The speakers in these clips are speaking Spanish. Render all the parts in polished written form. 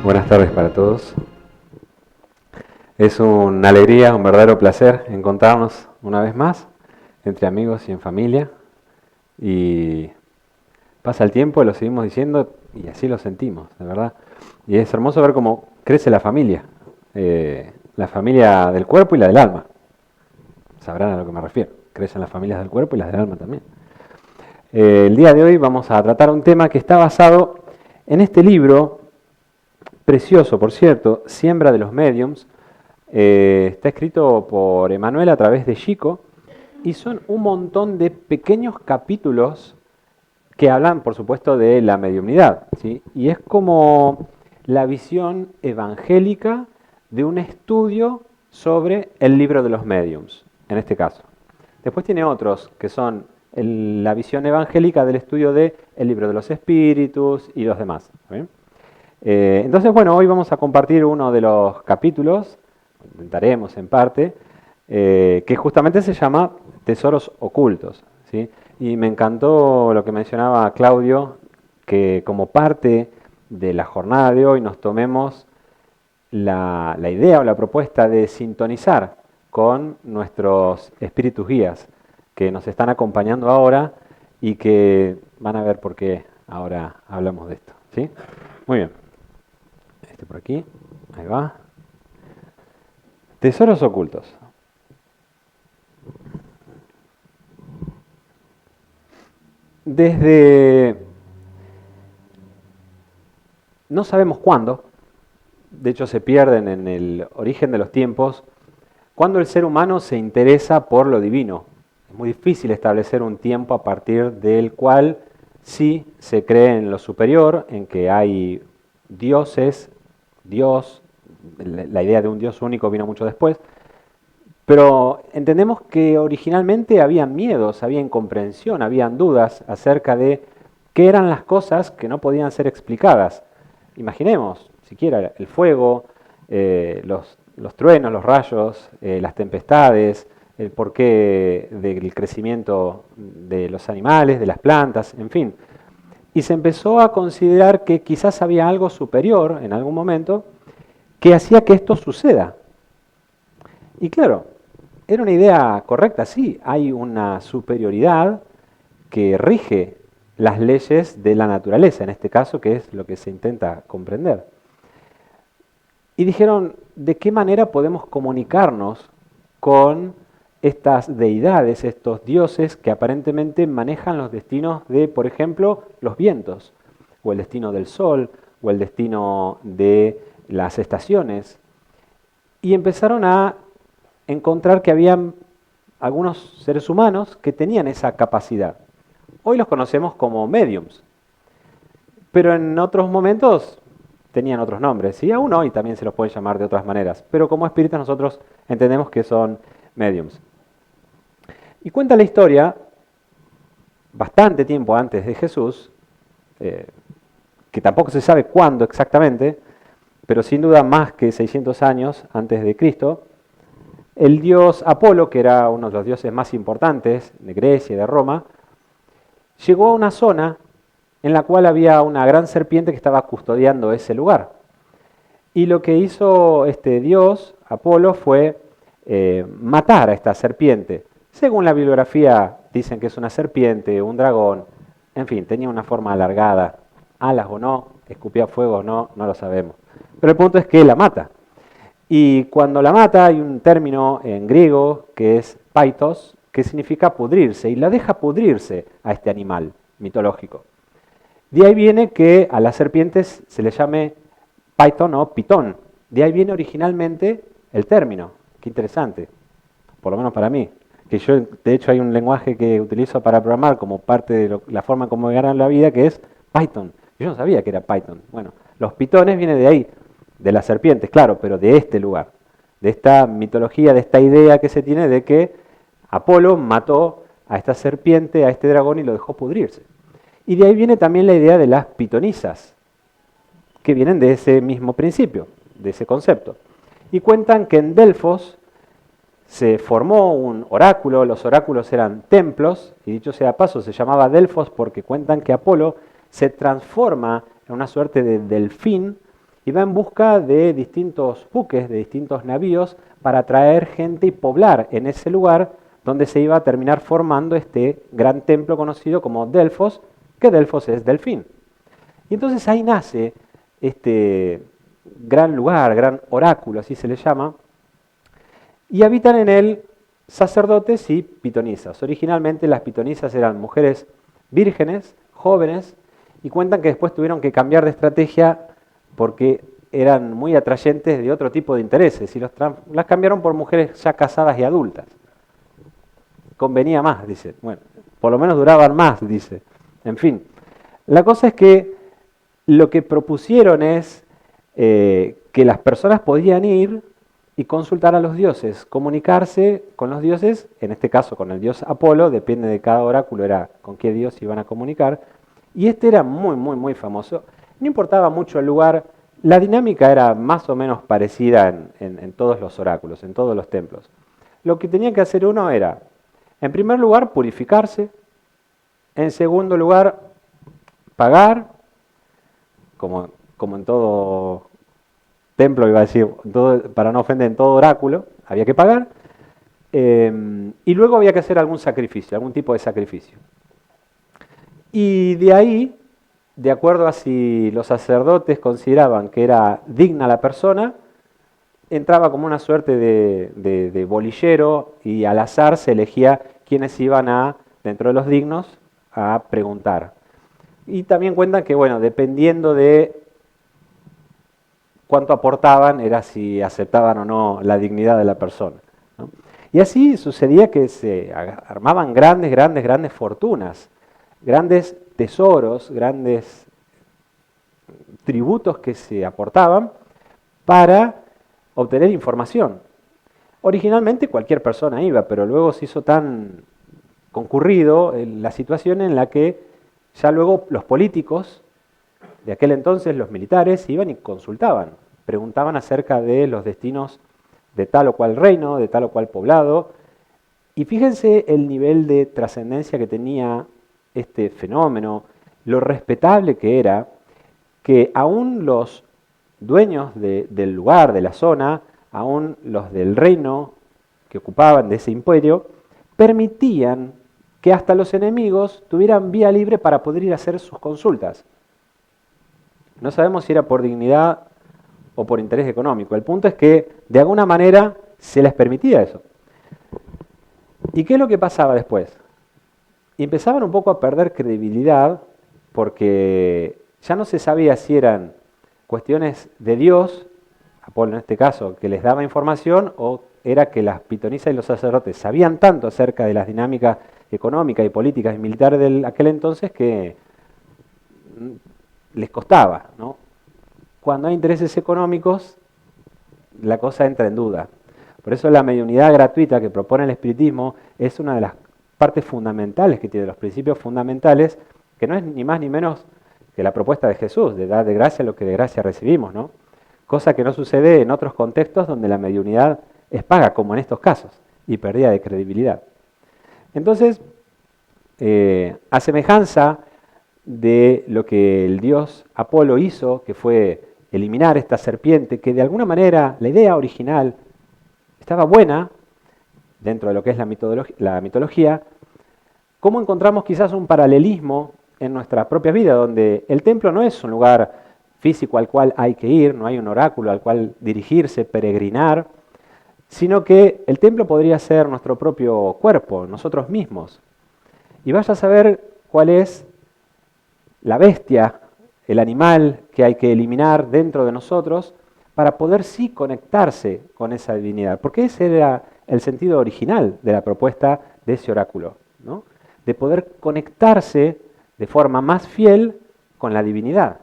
Buenas tardes para todos. Es una alegría, un verdadero placer encontrarnos una vez más entre amigos y en familia. Y pasa el tiempo, lo seguimos diciendo y así lo sentimos, de verdad. Y es hermoso ver cómo crece la familia del cuerpo y la del alma. Sabrán a lo que me refiero. Crecen las familias del cuerpo y las del alma también. El día de hoy vamos a tratar un tema que está basado en este libro, precioso por cierto, Siembra de los Mediums. Está escrito por Emanuel a través de Chico y son un montón de pequeños capítulos que hablan, por supuesto, de la mediumnidad, ¿sí? Y es como la visión evangélica de un estudio sobre el libro de los mediums, en este caso. Después tiene otros que son la visión evangélica del estudio del libro de los espíritus y los demás. ¿Sí? Entonces, bueno, hoy vamos a compartir uno de los capítulos, intentaremos en parte, que justamente se llama Tesoros Ocultos, ¿sí? Y me encantó lo que mencionaba Claudio, que como parte de la jornada de hoy nos tomemos la idea o la propuesta de sintonizar con nuestros espíritus guías que nos están acompañando ahora y que van a ver por qué ahora hablamos de esto, ¿sí? Muy bien. Este por aquí, ahí va. Tesoros ocultos. Desde no sabemos cuándo, de hecho se pierden en el origen de los tiempos, cuando el ser humano se interesa por lo divino. Es muy difícil establecer un tiempo a partir del cual sí se cree en lo superior, en que hay dioses, Dios, la idea de un Dios único vino mucho después, pero entendemos que originalmente habían miedos, había incomprensión, habían dudas acerca de qué eran las cosas que no podían ser explicadas. Imaginemos, siquiera el fuego, los truenos, los rayos, las tempestades, el porqué del crecimiento de los animales, de las plantas, en fin. Y se empezó a considerar que quizás había algo superior en algún momento que hacía que esto suceda. Y claro, era una idea correcta, sí, hay una superioridad que rige las leyes de la naturaleza, en este caso, que es lo que se intenta comprender. Y dijeron, ¿de qué manera podemos comunicarnos con estas deidades, estos dioses que aparentemente manejan los destinos de, por ejemplo, los vientos, o el destino del sol, o el destino de las estaciones? Y empezaron a encontrar que habían algunos seres humanos que tenían esa capacidad. Hoy los conocemos como mediums, pero en otros momentos tenían otros nombres, y aún hoy también se los puede llamar de otras maneras, pero como espíritas nosotros entendemos que son mediums. Y cuenta la historia, bastante tiempo antes de Jesús, que tampoco se sabe cuándo exactamente, pero sin duda más que 600 años antes de Cristo, el dios Apolo, que era uno de los dioses más importantes de Grecia y de Roma, llegó a una zona en la cual había una gran serpiente que estaba custodiando ese lugar. Y lo que hizo este dios, Apolo, fue matar a esta serpiente. Según la bibliografía, dicen que es una serpiente, un dragón, en fin, tenía una forma alargada, alas o no, escupía fuego o no, no lo sabemos. Pero el punto es que la mata. Y cuando la mata hay un término en griego que es paitos, que significa pudrirse, y la deja pudrirse a este animal mitológico. De ahí viene que a las serpientes se le llame python o pitón. De ahí viene originalmente el término. Qué interesante, por lo menos para mí. Que yo, de hecho, hay un lenguaje que utilizo para programar como parte de la forma en cómo me ganan la vida, que es Python. Yo no sabía que era Python. Bueno, los pitones vienen de ahí, de las serpientes, claro, pero de este lugar, de esta mitología, de esta idea que se tiene de que Apolo mató a esta serpiente, a este dragón y lo dejó pudrirse. Y de ahí viene también la idea de las pitonisas, que vienen de ese mismo principio, de ese concepto. Y cuentan que en Delfos se formó un oráculo, los oráculos eran templos, y dicho sea de paso, se llamaba Delfos porque cuentan que Apolo se transforma en una suerte de delfín y va en busca de distintos buques, de distintos navíos, para traer gente y poblar en ese lugar donde se iba a terminar formando este gran templo conocido como Delfos, que Delfos es Delfín. Y entonces ahí nace este gran lugar, gran oráculo, así se le llama, y habitan en él sacerdotes y pitonisas. Originalmente las pitonisas eran mujeres vírgenes, jóvenes, y cuentan que después tuvieron que cambiar de estrategia porque eran muy atrayentes de otro tipo de intereses y las cambiaron por mujeres ya casadas y adultas. Convenía más, dice. Bueno, por lo menos duraban más, dice. En fin, la cosa es que lo que propusieron es que las personas podían ir y consultar a los dioses, comunicarse con los dioses, en este caso con el dios Apolo, depende de cada oráculo, era con qué dios iban a comunicar, y este era muy famoso. No importaba mucho el lugar, la dinámica era más o menos parecida en todos los oráculos, en todos los templos. Lo que tenía que hacer uno era, en primer lugar, purificarse, en segundo lugar, pagar, como en todo templo, iba a decir, para no ofender, en todo oráculo, había que pagar, y luego había que hacer algún sacrificio, algún tipo de sacrificio. Y de ahí, de acuerdo a si los sacerdotes consideraban que era digna la persona, entraba como una suerte de bolillero y al azar se elegía quienes iban dentro de los dignos, a preguntar. Y también cuentan que, bueno, dependiendo de cuánto aportaban, era si aceptaban o no la dignidad de la persona, ¿no? Y así sucedía que se armaban grandes fortunas, grandes tesoros, grandes tributos que se aportaban para obtener información. Originalmente cualquier persona iba, pero luego se hizo tan concurrido la situación en la que ya luego los políticos de aquel entonces, los militares, iban y consultaban, preguntaban acerca de los destinos de tal o cual reino, de tal o cual poblado, y fíjense el nivel de trascendencia que tenía este fenómeno, lo respetable que era, que aún los dueños del lugar, de la zona, aún los del reino que ocupaban de ese imperio, permitían que hasta los enemigos tuvieran vía libre para poder ir a hacer sus consultas. No sabemos si era por dignidad o por interés económico. El punto es que de alguna manera se les permitía eso. ¿Y qué es lo que pasaba después? Y empezaban un poco a perder credibilidad porque ya no se sabía si eran cuestiones de Dios, Apolo en este caso, que les daba información, o era que las pitonisas y los sacerdotes sabían tanto acerca de las dinámicas económicas y políticas y militares de aquel entonces que les costaba, ¿no? Cuando hay intereses económicos, la cosa entra en duda. Por eso la mediunidad gratuita que propone el espiritismo es una de las partes fundamentales que tiene, los principios fundamentales, que no es ni más ni menos que la propuesta de Jesús, de dar de gracia lo que de gracia recibimos, ¿no? Cosa que no sucede en otros contextos donde la mediunidad es paga, como en estos casos, y pérdida de credibilidad. Entonces, a semejanza de lo que el dios Apolo hizo, que fue eliminar esta serpiente, que de alguna manera la idea original estaba buena, dentro de lo que es la mitología, ¿cómo encontramos quizás un paralelismo en nuestra propia vida, donde el templo no es un lugar físico al cual hay que ir, no hay un oráculo al cual dirigirse, peregrinar, sino que el templo podría ser nuestro propio cuerpo, nosotros mismos. Y vaya a saber cuál es la bestia, el animal que hay que eliminar dentro de nosotros para poder sí conectarse con esa divinidad. Porque ese era el sentido original de la propuesta de ese oráculo, ¿no? De poder conectarse de forma más fiel con la divinidad.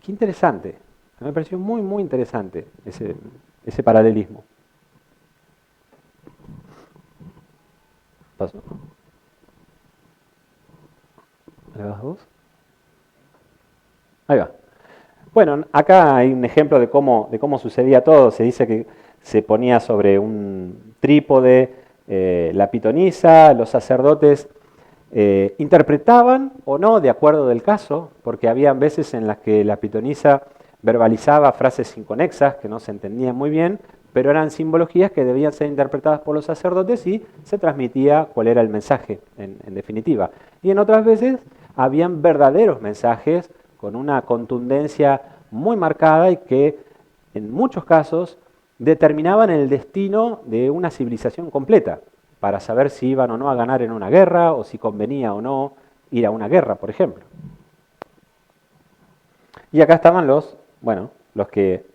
Qué interesante. Me pareció muy interesante ese paralelismo. ¿Pasó? ¿Le das vos? Ahí va. Bueno, acá hay un ejemplo de cómo sucedía todo. Se dice que se ponía sobre un trípode la pitonisa, los sacerdotes interpretaban o no de acuerdo del caso, porque había veces en las que la pitonisa verbalizaba frases inconexas que no se entendían muy bien, pero eran simbologías que debían ser interpretadas por los sacerdotes y se transmitía cuál era el mensaje, en definitiva. Y en otras veces habían verdaderos mensajes con una contundencia muy marcada y que en muchos casos determinaban el destino de una civilización completa, para saber si iban o no a ganar en una guerra o si convenía o no ir a una guerra, por ejemplo. Y acá estaban los que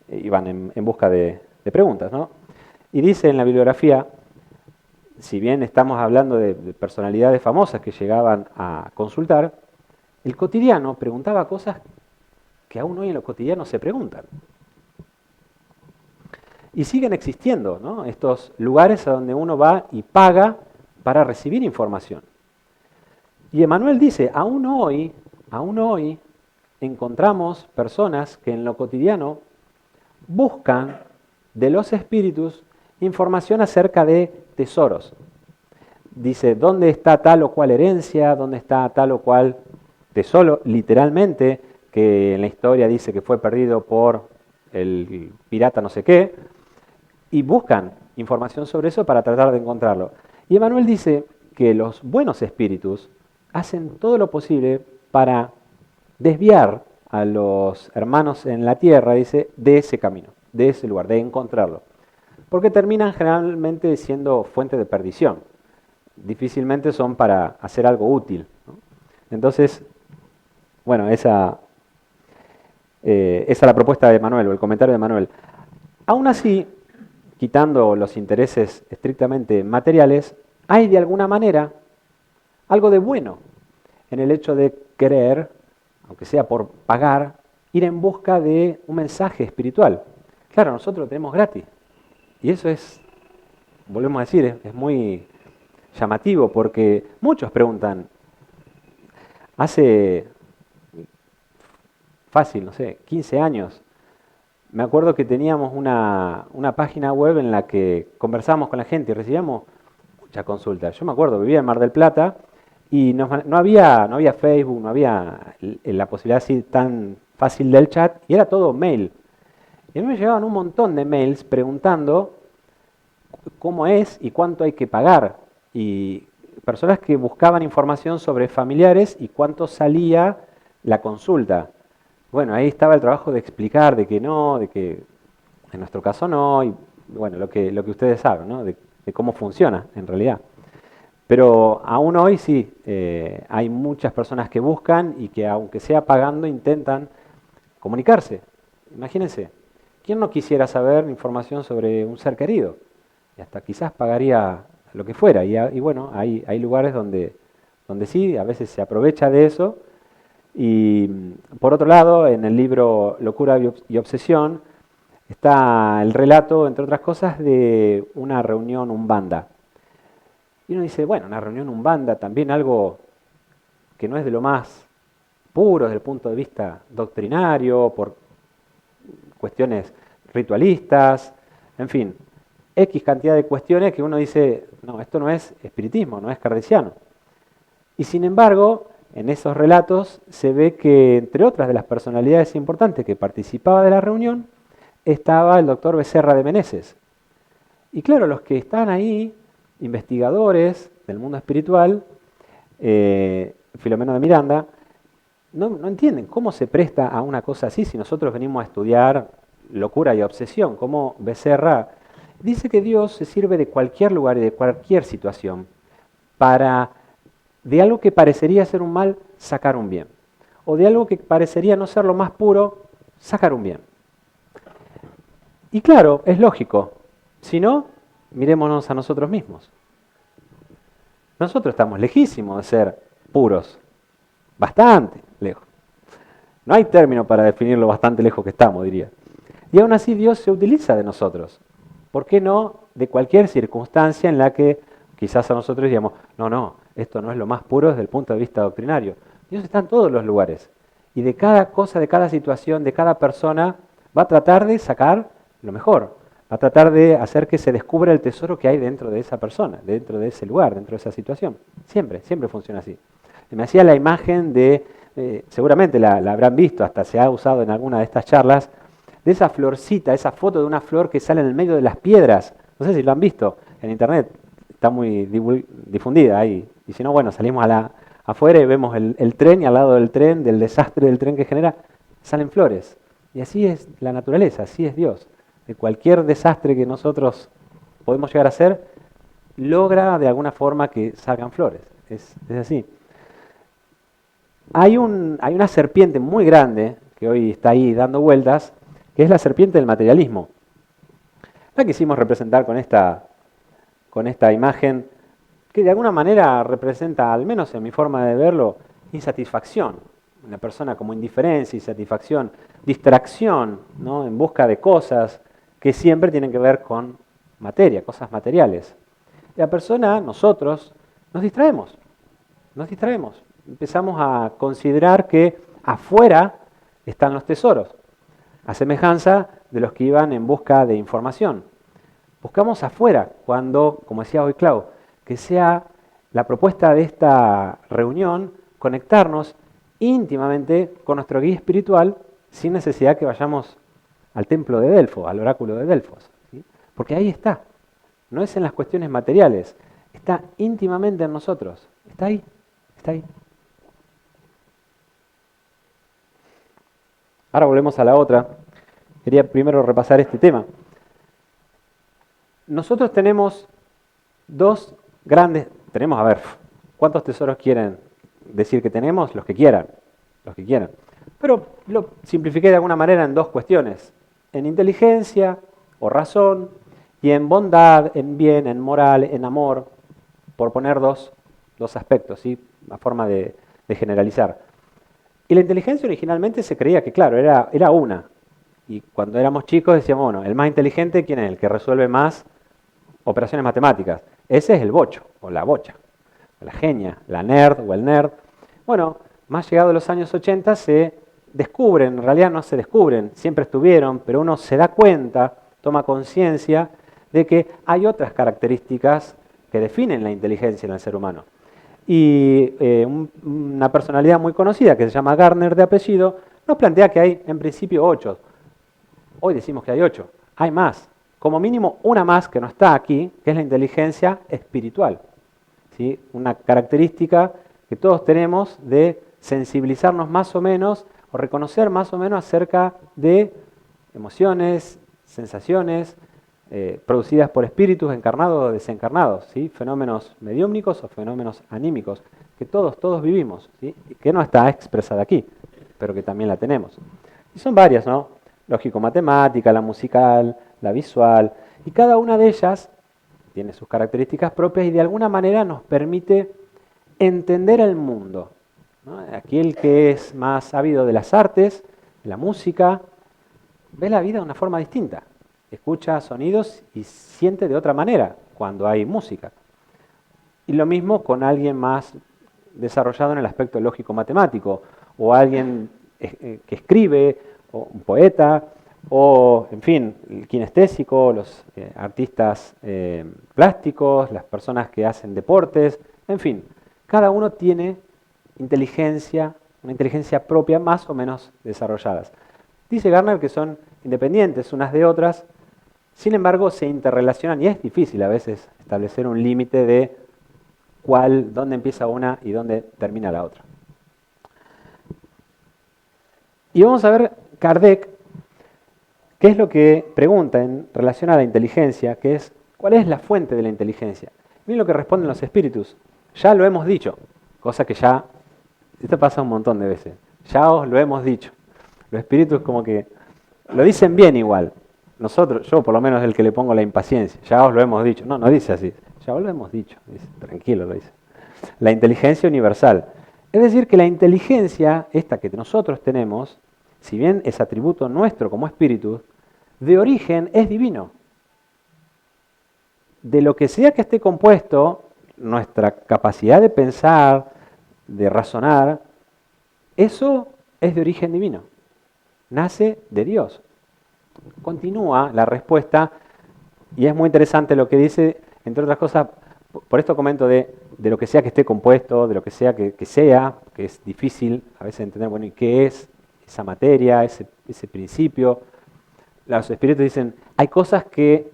iban en busca de preguntas, ¿no? Y dice en la bibliografía, si bien estamos hablando de personalidades famosas que llegaban a consultar, el cotidiano preguntaba cosas que aún hoy en lo cotidiano se preguntan. Y siguen existiendo, ¿no?, estos lugares a donde uno va y paga para recibir información. Y Emmanuel dice, aún hoy encontramos personas que en lo cotidiano buscan de los espíritus información acerca de tesoros. Dice, ¿dónde está tal o cual herencia? ¿Dónde está tal o cual tesoro? Literalmente, que en la historia dice que fue perdido por el pirata no sé qué, y buscan información sobre eso para tratar de encontrarlo. Y Emmanuel dice que los buenos espíritus hacen todo lo posible para desviar a los hermanos en la tierra, dice, de ese camino, de ese lugar, de encontrarlo. Porque terminan generalmente siendo fuente de perdición. Difícilmente son para hacer algo útil, ¿no? Entonces, bueno, esa es la propuesta de Emmanuel, o el comentario de Emmanuel. Aún así, quitando los intereses estrictamente materiales, hay de alguna manera algo de bueno en el hecho de querer, aunque sea por pagar, ir en busca de un mensaje espiritual. Claro, nosotros lo tenemos gratis. Y eso es, volvemos a decir, es muy llamativo porque muchos preguntan, hace fácil, no sé, 15 años, me acuerdo que teníamos una página web en la que conversábamos con la gente y recibíamos muchas consultas. Yo me acuerdo, vivía en Mar del Plata y no había Facebook, no había la posibilidad así tan fácil del chat y era todo mail. Y a mí me llegaban un montón de mails preguntando cómo es y cuánto hay que pagar. Y personas que buscaban información sobre familiares y cuánto salía la consulta. Bueno, ahí estaba el trabajo de explicar de que no, de que en nuestro caso no, y bueno, lo que ustedes saben, ¿no?, de cómo funciona en realidad. Pero aún hoy sí, hay muchas personas que buscan y que aunque sea pagando intentan comunicarse. Imagínense, ¿quién no quisiera saber información sobre un ser querido? Y hasta quizás pagaría lo que fuera. Y bueno, hay lugares donde sí, a veces se aprovecha de eso. Y por otro lado, en el libro Locura y Obsesión, está el relato, entre otras cosas, de una reunión umbanda. Y uno dice, bueno, una reunión umbanda, también algo que no es de lo más puro desde el punto de vista doctrinario, por cuestiones ritualistas, en fin, X cantidad de cuestiones que uno dice, no, esto no es espiritismo, no es kardeciano. Y sin embargo, en esos relatos se ve que, entre otras de las personalidades importantes que participaba de la reunión, estaba el doctor Becerra de Meneses. Y claro, los que están ahí, investigadores del mundo espiritual, Filomeno de Miranda, no entienden cómo se presta a una cosa así si nosotros venimos a estudiar locura y obsesión, cómo Becerra dice que Dios se sirve de cualquier lugar y de cualquier situación para, de algo que parecería ser un mal, sacar un bien. O de algo que parecería no ser lo más puro, sacar un bien. Y claro, es lógico. Si no, mirémonos a nosotros mismos. Nosotros estamos lejísimos de ser puros. Bastante lejos. No hay término para definir lo bastante lejos que estamos, diría. Y aún así Dios se utiliza de nosotros. ¿Por qué no de cualquier circunstancia en la que quizás a nosotros digamos, no, esto no es lo más puro desde el punto de vista doctrinario? Dios está en todos los lugares. Y de cada cosa, de cada situación, de cada persona, va a tratar de sacar lo mejor. Va a tratar de hacer que se descubra el tesoro que hay dentro de esa persona, dentro de ese lugar, dentro de esa situación. Siempre funciona así. Me hacía la imagen de seguramente la habrán visto, hasta se ha usado en alguna de estas charlas, de esa florcita, esa foto de una flor que sale en el medio de las piedras. No sé si lo han visto en internet, está muy difundida ahí. Y si no, bueno, salimos afuera y vemos el tren y al lado del tren, del desastre del tren que genera, salen flores. Y así es la naturaleza, así es Dios. De cualquier desastre que nosotros podemos llegar a hacer, logra de alguna forma que salgan flores. Es así. Hay una serpiente muy grande que hoy está ahí dando vueltas, que es la serpiente del materialismo. La quisimos representar con esta imagen que de alguna manera representa, al menos en mi forma de verlo, insatisfacción. Una persona como indiferencia, insatisfacción, distracción, ¿no? En busca de cosas que siempre tienen que ver con materia, cosas materiales. La persona, nosotros, nos distraemos. Empezamos a considerar que afuera están los tesoros, a semejanza de los que iban en busca de información. Buscamos afuera cuando, como decía hoy Clau, que sea la propuesta de esta reunión conectarnos íntimamente con nuestro guía espiritual sin necesidad que vayamos al templo de Delfos, al oráculo de Delfos. ¿Sí? Porque ahí está. No es en las cuestiones materiales, está íntimamente en nosotros. Está ahí, está ahí. Ahora volvemos a la otra. Quería primero repasar este tema. Nosotros tenemos dos grandes... Tenemos, a ver, ¿cuántos tesoros quieren decir que tenemos? Los que quieran. Pero lo simplifiqué de alguna manera en dos cuestiones. En inteligencia o razón y en bondad, en bien, en moral, en amor, por poner dos aspectos, ¿sí? Una forma de generalizar. Y la inteligencia originalmente se creía que, claro, era una. Y cuando éramos chicos decíamos, bueno, el más inteligente, ¿quién es? El que resuelve más operaciones matemáticas. Ese es el bocho, o la bocha, o la genia, la nerd o el nerd. Bueno, más llegado a los años 80 se descubren, en realidad no se descubren, siempre estuvieron, pero uno se da cuenta, toma conciencia de que hay otras características que definen la inteligencia en el ser humano. Y una personalidad muy conocida que se llama Gardner de apellido, nos plantea que hay en principio 8. Hoy decimos que hay 8, hay más. Como mínimo una más que no está aquí, que es la inteligencia espiritual. ¿Sí? Una característica que todos tenemos de sensibilizarnos más o menos o reconocer más o menos acerca de emociones, sensaciones producidas por espíritus encarnados o desencarnados, ¿sí? Fenómenos mediúmnicos o fenómenos anímicos, que todos vivimos, ¿sí? Y que no está expresada aquí, pero que también la tenemos. Y son varias, ¿no? Lógico-matemática, la musical, la visual, y cada una de ellas tiene sus características propias y de alguna manera nos permite entender el mundo, ¿no? Aquel que es más ávido de las artes, de la música, ve la vida de una forma distinta, escucha sonidos y siente de otra manera cuando hay música. Y lo mismo con alguien más desarrollado en el aspecto lógico-matemático, o alguien que escribe, o un poeta, o, en fin, el kinestésico, los artistas plásticos, las personas que hacen deportes, en fin, cada uno tiene inteligencia, una inteligencia propia más o menos desarrolladas. Dice Gardner que son independientes unas de otras, sin embargo se interrelacionan y es difícil a veces establecer un límite de dónde empieza una y dónde termina la otra. Y vamos a ver Kardec, qué es lo que pregunta en relación a la inteligencia, que es, ¿cuál es la fuente de la inteligencia? Miren lo que responden los espíritus. Ya lo hemos dicho, cosa que ya, esto pasa un montón de veces, ya os lo hemos dicho. Los espíritus como que lo dicen bien igual. Nosotros, yo por lo menos es el que le pongo la impaciencia, ya os lo hemos dicho. No dice así, ya os lo hemos dicho, dice, tranquilo lo dice. La inteligencia universal. Es decir, que la inteligencia, esta que nosotros tenemos, si bien es atributo nuestro como espíritu, de origen es divino. De lo que sea que esté compuesto, nuestra capacidad de pensar, de razonar, eso es de origen divino. Nace de Dios. Continúa la respuesta, y es muy interesante lo que dice, entre otras cosas, Por esto comento de lo que sea que esté compuesto, de lo que sea que es difícil a veces entender, bueno, ¿y qué es esa materia, ese principio? Los espíritus dicen, hay cosas que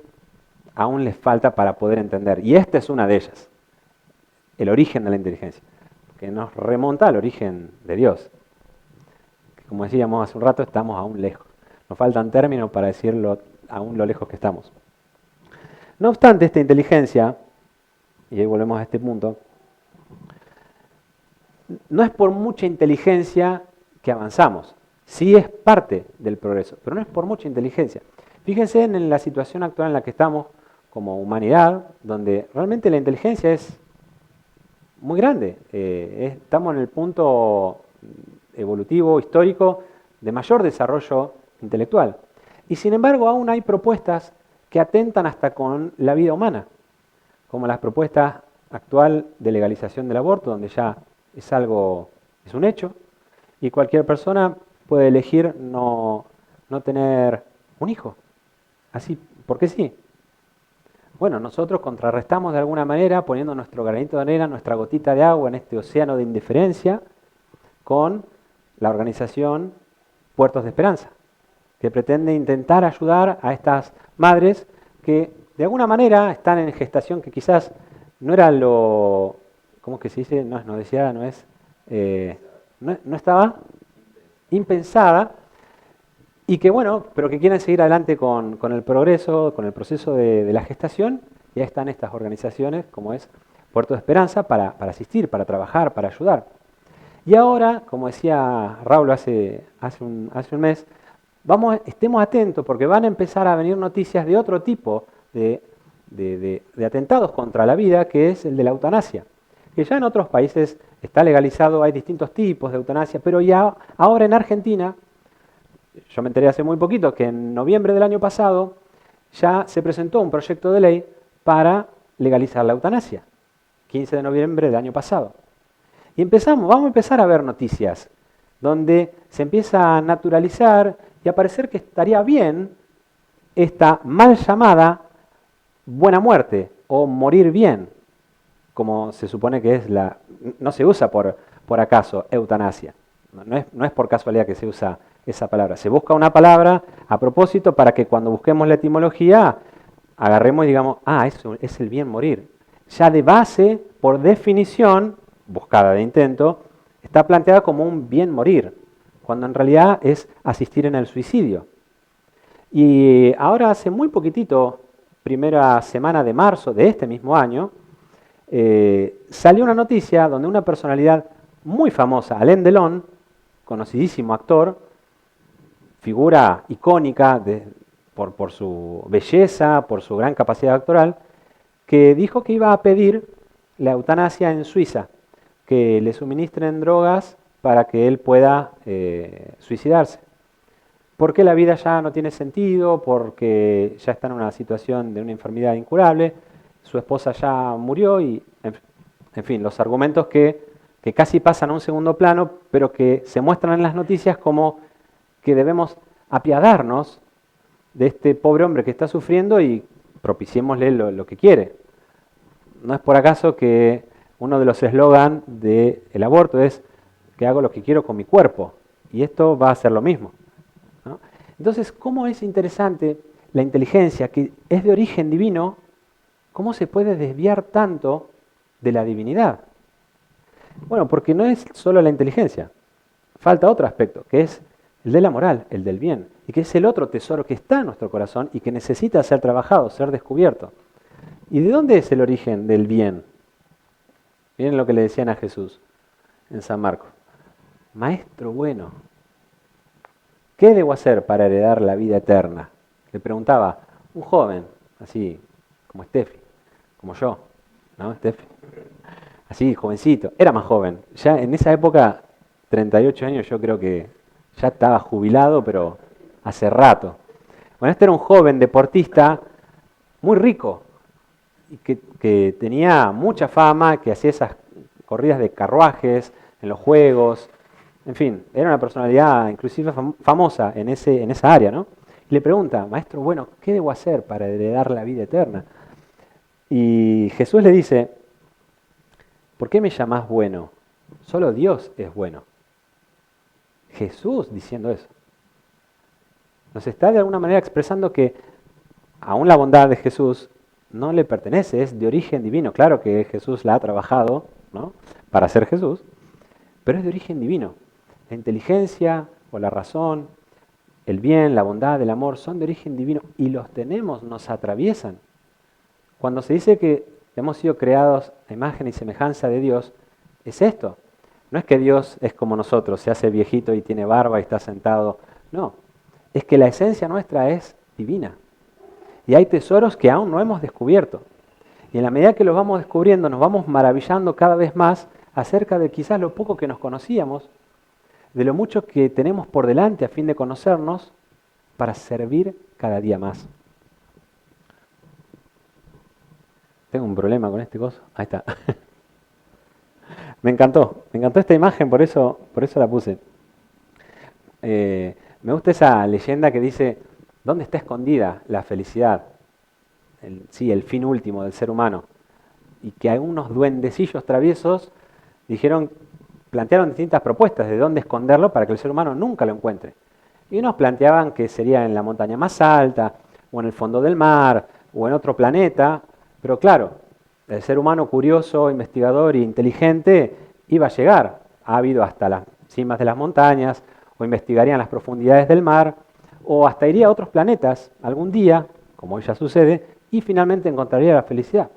aún les falta para poder entender, y esta es una de ellas, el origen de la inteligencia, que nos remonta al origen de Dios. Como decíamos hace un rato, estamos aún lejos. Nos faltan términos para decirlo aún lo lejos que estamos. No obstante, esta inteligencia, y ahí volvemos a este punto, no es por mucha inteligencia que avanzamos. Sí es parte del progreso, pero no es por mucha inteligencia. Fíjense en la situación actual en la que estamos como humanidad, donde realmente la inteligencia es muy grande. Estamos en el punto evolutivo, histórico, de mayor desarrollo intelectual. Y sin embargo, aún hay propuestas que atentan hasta con la vida humana, como las propuestas actual de legalización del aborto, donde ya es un hecho, y cualquier persona puede elegir no tener un hijo, así, porque sí. Bueno, nosotros contrarrestamos de alguna manera, poniendo nuestro granito de arena, nuestra gotita de agua en este océano de indiferencia, con la organización Puertos de Esperanza, que pretende intentar ayudar a estas madres que de alguna manera están en gestación, que quizás no era ¿cómo es que se dice? No deseada, no estaba impensada, y que bueno, pero que quieren seguir adelante con el progreso, con el proceso de la gestación, y ahí están estas organizaciones, como es Puerto de Esperanza, para asistir, para trabajar, para ayudar. Y ahora, como decía Raúl hace un mes, estemos atentos porque van a empezar a venir noticias de otro tipo de atentados contra la vida, que es el de la eutanasia. Que ya en otros países está legalizado, hay distintos tipos de eutanasia, pero ya ahora en Argentina, yo me enteré hace muy poquito que en noviembre del año pasado ya se presentó un proyecto de ley para legalizar la eutanasia, 15 de noviembre del año pasado. Y vamos a empezar a ver noticias donde se empieza a naturalizar y a parecer que estaría bien esta mal llamada buena muerte o morir bien, como se supone que es no se usa por acaso eutanasia, no es por casualidad que se usa esa palabra, se busca una palabra a propósito para que cuando busquemos la etimología agarremos y digamos, eso es el bien morir. Ya de base, por definición, buscada de intento, está planteada como un bien morir, cuando en realidad es asistir en el suicidio. Y ahora hace muy poquitito, primera semana de marzo de este mismo año, salió una noticia donde una personalidad muy famosa, Alain Delon, conocidísimo actor, figura icónica por su belleza, por su gran capacidad actoral, que dijo que iba a pedir la eutanasia en Suiza, que le suministren drogas para que él pueda suicidarse. Porque la vida ya no tiene sentido, porque ya está en una situación de una enfermedad incurable, su esposa ya murió y, en fin, los argumentos que casi pasan a un segundo plano, pero que se muestran en las noticias como que debemos apiadarnos de este pobre hombre que está sufriendo y propiciémosle lo que quiere. No es por acaso que uno de los eslogans del aborto es que hago lo que quiero con mi cuerpo, y esto va a ser lo mismo, ¿no? Entonces, ¿cómo es interesante la inteligencia que es de origen divino? ¿Cómo se puede desviar tanto de la divinidad? Bueno, porque no es solo la inteligencia, falta otro aspecto, que es el de la moral, el del bien, y que es el otro tesoro que está en nuestro corazón y que necesita ser trabajado, ser descubierto. ¿Y de dónde es el origen del bien? Miren lo que le decían a Jesús en San Marcos. Maestro bueno, ¿qué debo hacer para heredar la vida eterna? Le preguntaba un joven, así como Steffi, como yo, ¿no, Steffi? Así, jovencito, era más joven. Ya en esa época, 38 años, yo creo que ya estaba jubilado, pero hace rato. Bueno, este era un joven deportista muy rico, y que tenía mucha fama, que hacía esas corridas de carruajes en los juegos, en fin, era una personalidad inclusive famosa en esa área, ¿no? Y le pregunta, maestro, bueno, ¿qué debo hacer para heredar la vida eterna? Y Jesús le dice, ¿por qué me llamás bueno? Solo Dios es bueno. Jesús diciendo eso. Nos está de alguna manera expresando que aún la bondad de Jesús no le pertenece, es de origen divino. Claro que Jesús la ha trabajado, ¿no?, para ser Jesús, pero es de origen divino. La inteligencia o la razón, el bien, la bondad, el amor son de origen divino y los tenemos, nos atraviesan. Cuando se dice que hemos sido creados a imagen y semejanza de Dios, es esto. No es que Dios es como nosotros, se hace viejito y tiene barba y está sentado. No, es que la esencia nuestra es divina. Y hay tesoros que aún no hemos descubierto. Y en la medida que los vamos descubriendo, nos vamos maravillando cada vez más acerca de quizás lo poco que nos conocíamos, de lo mucho que tenemos por delante a fin de conocernos para servir cada día más. Tengo un problema con este coso. Ahí está. Me encantó esta imagen, por eso la puse. Me gusta esa leyenda que dice, ¿dónde está escondida la felicidad? El fin último del ser humano. Y que algunos duendecillos traviesos plantearon distintas propuestas de dónde esconderlo para que el ser humano nunca lo encuentre. Y unos planteaban que sería en la montaña más alta, o en el fondo del mar, o en otro planeta. Pero claro, el ser humano curioso, investigador e inteligente iba a llegar. Ha habido hasta las cimas de las montañas, o investigarían las profundidades del mar, o hasta iría a otros planetas algún día, como hoy ya sucede, y finalmente encontraría la felicidad.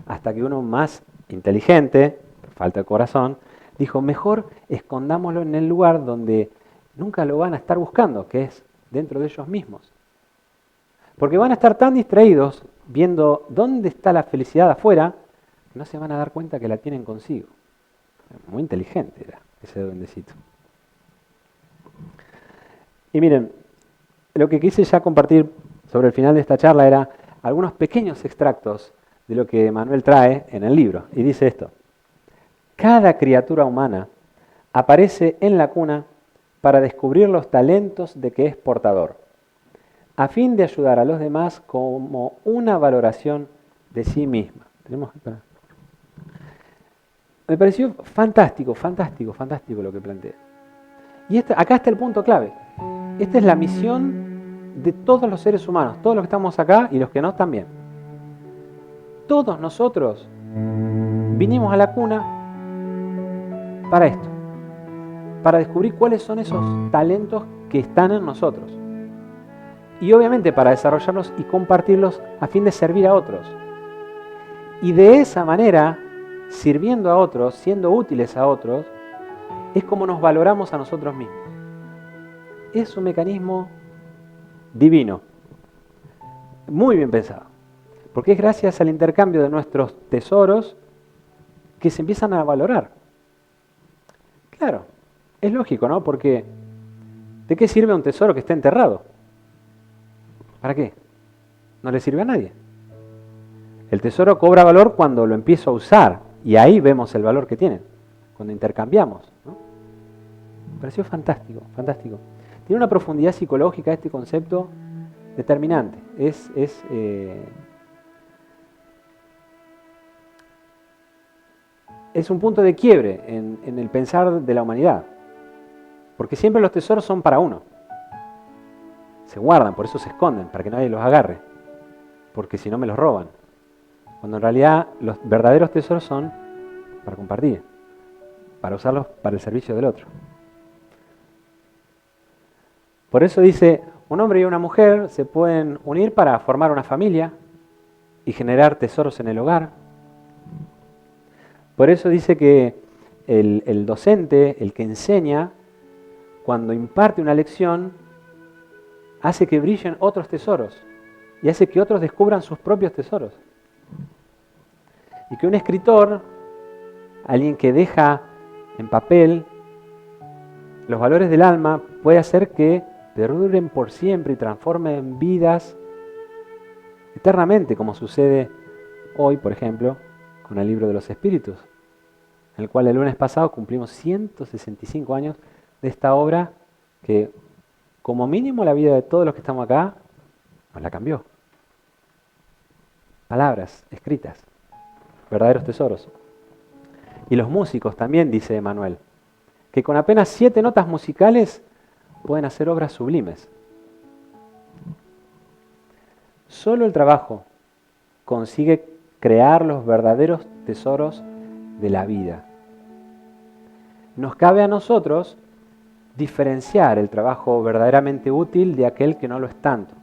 Hasta que uno más inteligente, por falta de corazón, dijo, mejor escondámoslo en el lugar donde nunca lo van a estar buscando, que es dentro de ellos mismos. Porque van a estar tan distraídos viendo dónde está la felicidad afuera, que no se van a dar cuenta que la tienen consigo. Muy inteligente era ese duendecito. Y miren, lo que quise ya compartir sobre el final de esta charla era algunos pequeños extractos de lo que Manuel trae en el libro. Y dice esto: cada criatura humana aparece en la cuna para descubrir los talentos de que es portador, a fin de ayudar a los demás como una valoración de sí misma. Me pareció fantástico lo que plantea. Y acá está el punto clave. Esta es la misión de todos los seres humanos, todos los que estamos acá y los que no también. Todos nosotros vinimos a la cuna para esto, para descubrir cuáles son esos talentos que están en nosotros. Y obviamente para desarrollarlos y compartirlos a fin de servir a otros. Y de esa manera, sirviendo a otros, siendo útiles a otros, es como nos valoramos a nosotros mismos. Es un mecanismo divino, muy bien pensado, porque es gracias al intercambio de nuestros tesoros que se empiezan a valorar. Claro, es lógico, ¿no? Porque ¿de qué sirve un tesoro que está enterrado? ¿Para qué? No le sirve a nadie. El tesoro cobra valor cuando lo empiezo a usar, y ahí vemos el valor que tiene, cuando intercambiamos, ¿no? Me pareció fantástico. Tiene una profundidad psicológica este concepto determinante. Es un punto de quiebre en el pensar de la humanidad. Porque siempre los tesoros son para uno. Se guardan, por eso se esconden, para que nadie los agarre. Porque si no me los roban. Cuando en realidad los verdaderos tesoros son para compartir, para usarlos para el servicio del otro. Por eso dice, un hombre y una mujer se pueden unir para formar una familia y generar tesoros en el hogar. Por eso dice que el docente, el que enseña, cuando imparte una lección, hace que brillen otros tesoros y hace que otros descubran sus propios tesoros. Y que un escritor, alguien que deja en papel los valores del alma, puede hacer que perduren por siempre y transformen vidas eternamente, como sucede hoy, por ejemplo, con el libro de los espíritus, en el cual el lunes pasado cumplimos 165 años de esta obra que, como mínimo, la vida de todos los que estamos acá nos la cambió. palabras escritas, verdaderos tesoros. Y los músicos también, dice Emanuel, que con apenas 7 notas musicales pueden hacer obras sublimes. Solo el trabajo consigue crear los verdaderos tesoros de la vida. Nos cabe a nosotros diferenciar el trabajo verdaderamente útil de aquel que no lo es tanto,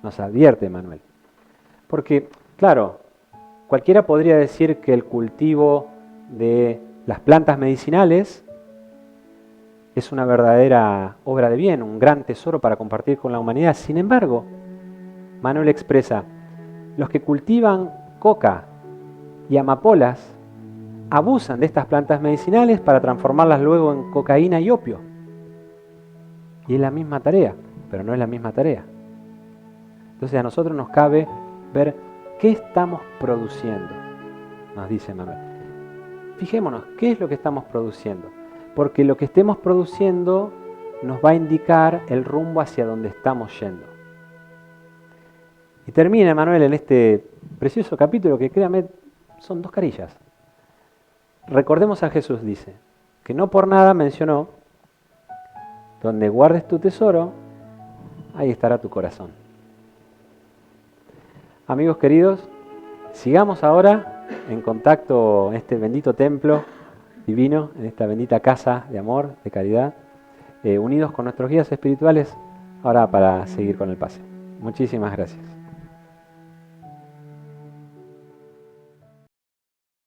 nos advierte Emanuel. Porque, claro, cualquiera podría decir que el cultivo de las plantas medicinales es una verdadera obra de bien, un gran tesoro para compartir con la humanidad. Sin embargo, Manuel expresa, los que cultivan coca y amapolas abusan de estas plantas medicinales para transformarlas luego en cocaína y opio. Y es la misma tarea, pero no es la misma tarea. Entonces a nosotros nos cabe ver qué estamos produciendo, nos dice Manuel. Fijémonos, ¿qué es lo que estamos produciendo? Porque lo que estemos produciendo nos va a indicar el rumbo hacia donde estamos yendo. Y termina Manuel en este precioso capítulo que, créame, son 2 carillas. Recordemos a Jesús, dice, que no por nada mencionó, donde guardes tu tesoro, ahí estará tu corazón. Amigos queridos, sigamos ahora en contacto en este bendito templo divino, en esta bendita casa de amor, de caridad, unidos con nuestros guías espirituales, ahora para seguir con el pase. Muchísimas gracias.